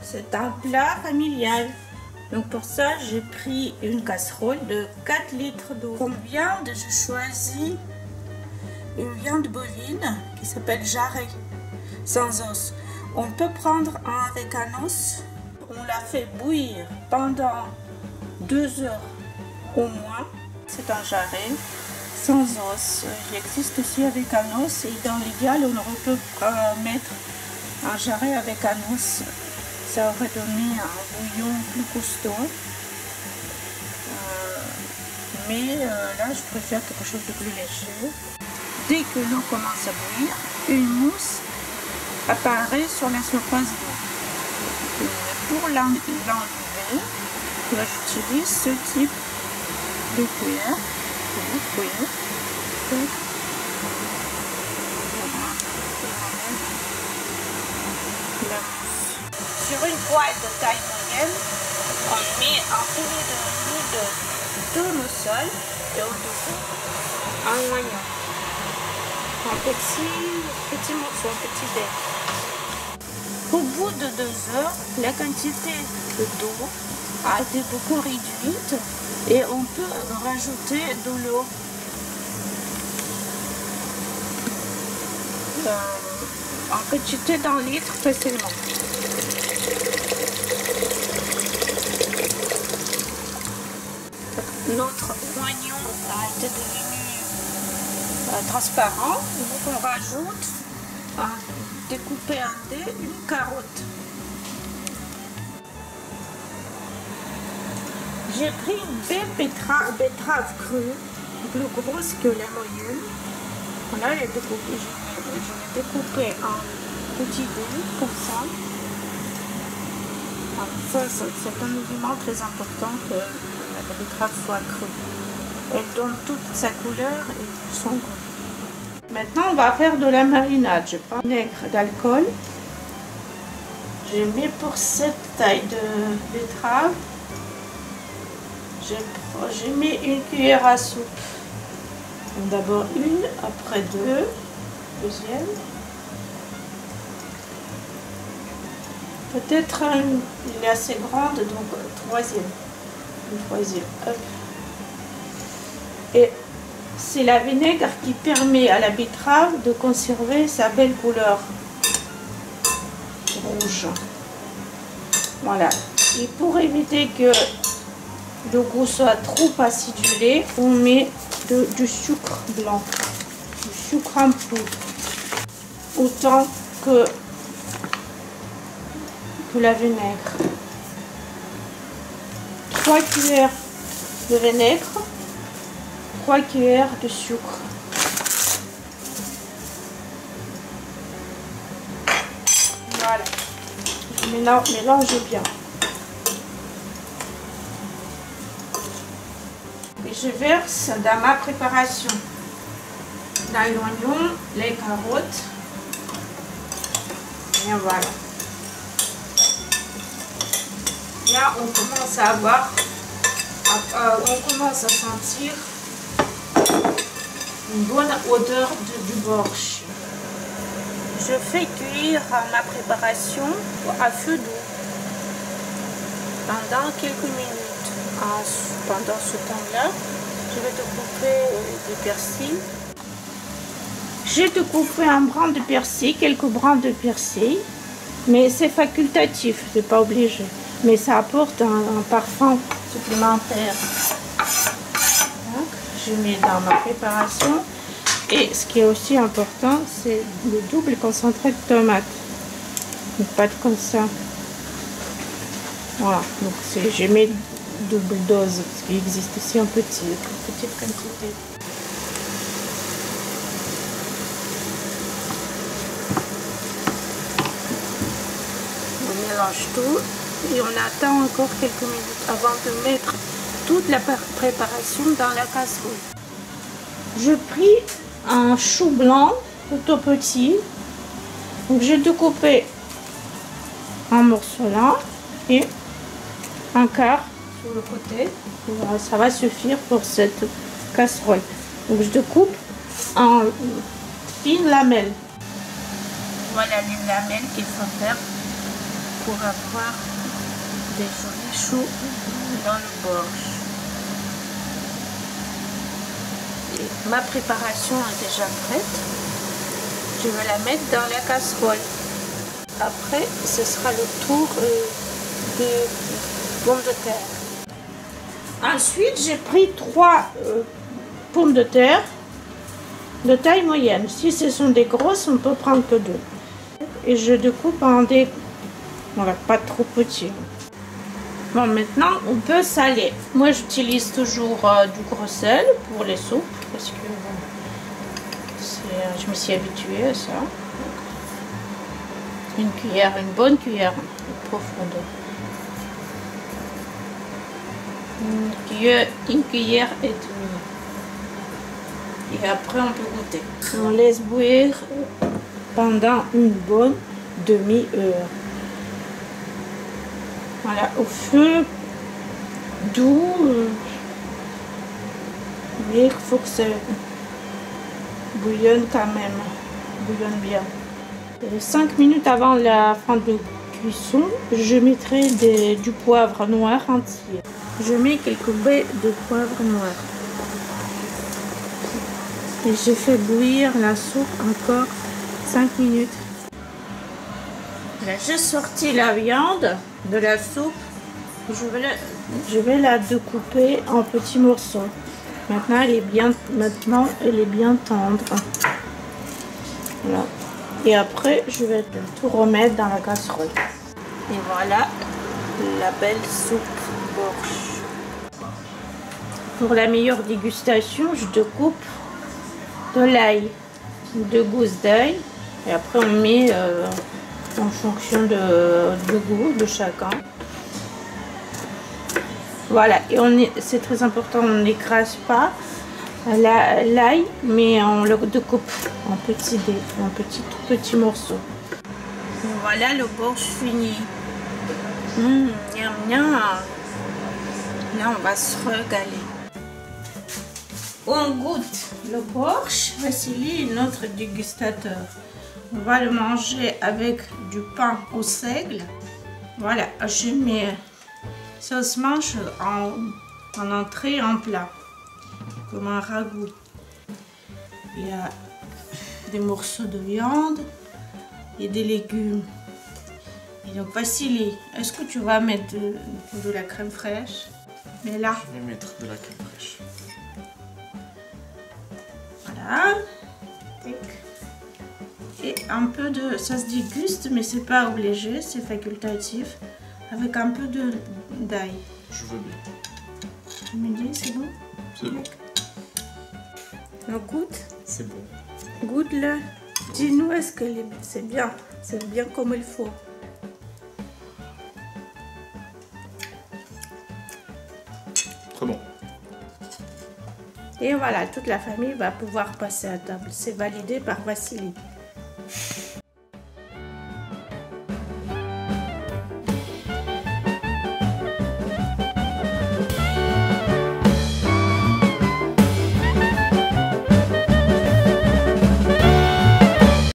c'est un plat familial. Donc pour ça, j'ai pris une casserole de 4 litres d'eau. Comme viande, je choisis une viande bovine qui s'appelle jarret, sans os. On peut prendre un avec un os. On la fait bouillir pendant 2 heures au moins. C'est un jarret sans os. Il existe aussi avec un os et dans l'idéal, on peut mettre un jarret avec un os. Ça aurait donné un bouillon plus costaud. Là, je préfère quelque chose de plus léger. Dès que l'eau commence à bouillir, une mousse apparaît sur la surface d'eau. Pour l'enlever, j'utilise ce type de cuillère. Sur une poêle de taille moyenne, on met un filet de tournesol et au-dessus un oignon. Un petit morceau, un petit dé. Au bout de 2 heures, la quantité d'eau a été beaucoup réduite et on peut rajouter de l'eau. En quantité d'un litre facilement. Notre oignon a été devenu transparent. Donc on rajoute, découpé en dés, une carotte. J'ai pris une betterave crue, plus grosse que la moyenne. Voilà, je l'ai découpée en petits dés, comme ça. C'est un élément très important que la betterave soit crue. Elle donne toute sa couleur et son goût. Maintenant, on va faire de la marinade. Je prends un vinaigre d'alcool. Je mets pour cette taille de betterave. Je mets une cuillère à soupe. D'abord une, après deux, deuxième. Peut-être il est assez grande, donc troisième. Une troisième. Hop. Et c'est la vinaigre qui permet à la betterave de conserver sa belle couleur rouge. Voilà. Et pour éviter que le goût soit trop acidulé, on met du sucre blanc, du sucre en poudre, autant que la vinaigre. 3 cuillères de vinaigre, 3 cuillères de sucre. Voilà, je mélange bien. Et je verse dans ma préparation, dans l'oignon, les carottes. Et voilà. Là, on commence à avoir, on commence à sentir une bonne odeur du borsch. Je fais cuire ma préparation à feu doux pendant quelques minutes. Pendant ce temps-là, je vais découper du persil. J'ai découpé un brin de persil, quelques brins de persil, mais c'est facultatif, c'est pas obligé. Mais ça apporte un parfum supplémentaire. Donc, je mets dans ma préparation. Et ce qui est aussi important, c'est le double concentré de tomate. Une pâte comme ça. Voilà, donc je mets double dose, parce qu'il existe aussi en petite quantité. On mélange tout et on attend encore quelques minutes avant de mettre toute la préparation dans la casserole. Je pris un chou blanc plutôt petit, donc j'ai découpé un morceau là et un quart sur le côté. Voilà, ça va suffire pour cette casserole. Donc je découpe en fines lamelles. Voilà les lamelles qu'il faut faire pour avoir des jolis choux dans le borsch. Et ma préparation est déjà prête. Je vais la mettre dans la casserole. Après, ce sera le tour des pommes de terre. Ensuite, j'ai pris 3 pommes de terre de taille moyenne. Si ce sont des grosses, on peut prendre que 2. Et je découpe en des... Voilà, pas trop petits. Bon, maintenant, on peut saler. Moi, j'utilise toujours du gros sel pour les soupes. Parce que je me suis habituée à ça. Une cuillère, une bonne cuillère de profondeur. Une cuillère et demie. Et après, on peut goûter. On laisse bouillir pendant une bonne demi-heure. Voilà, au feu doux. Mais il faut que ça bouillonne quand même. Bouillonne bien. Et 5 minutes avant la fin de cuisson, je mettrai du poivre noir entier. Je mets quelques baies de poivre noir. Et je fais bouillir la soupe encore 5 minutes. Là, j'ai sorti la viande de la soupe. Je vais la découper en petits morceaux. Maintenant, elle est bien tendre. Voilà. Et après, je vais tout remettre dans la casserole. Et voilà la belle soupe borsch. Pour la meilleure dégustation, je découpe de l'ail, 2 gousses d'ail. Et après, on met en fonction de goût de chacun. Voilà, et c'est très important, on n'écrase pas l'ail, mais on le découpe en tout petits morceaux. Et voilà le borsch fini. Miam, miam. Là, on va se régaler. On goûte le borsch. Vassili est notre dégustateur. On va le manger avec du pain au seigle. Voilà, je mets sauce manche en entrée, en plat, comme un ragoût. Il y a des morceaux de viande et des légumes. Et donc, Vassili, est-ce que tu vas mettre de la crème fraîche? Mais là, je vais mettre de la crème fraîche. Voilà. Et un peu de... Ça se déguste, mais c'est pas obligé, c'est facultatif. Avec un peu d'ail. Je veux bien. Tu me dis, c'est bon? C'est bon. On goûte? C'est bon. Goûte-le. Dis-nous, est-ce que c'est bien? C'est bien comme il faut. Très bon. Et voilà, toute la famille va pouvoir passer à table. C'est validé par Vassili.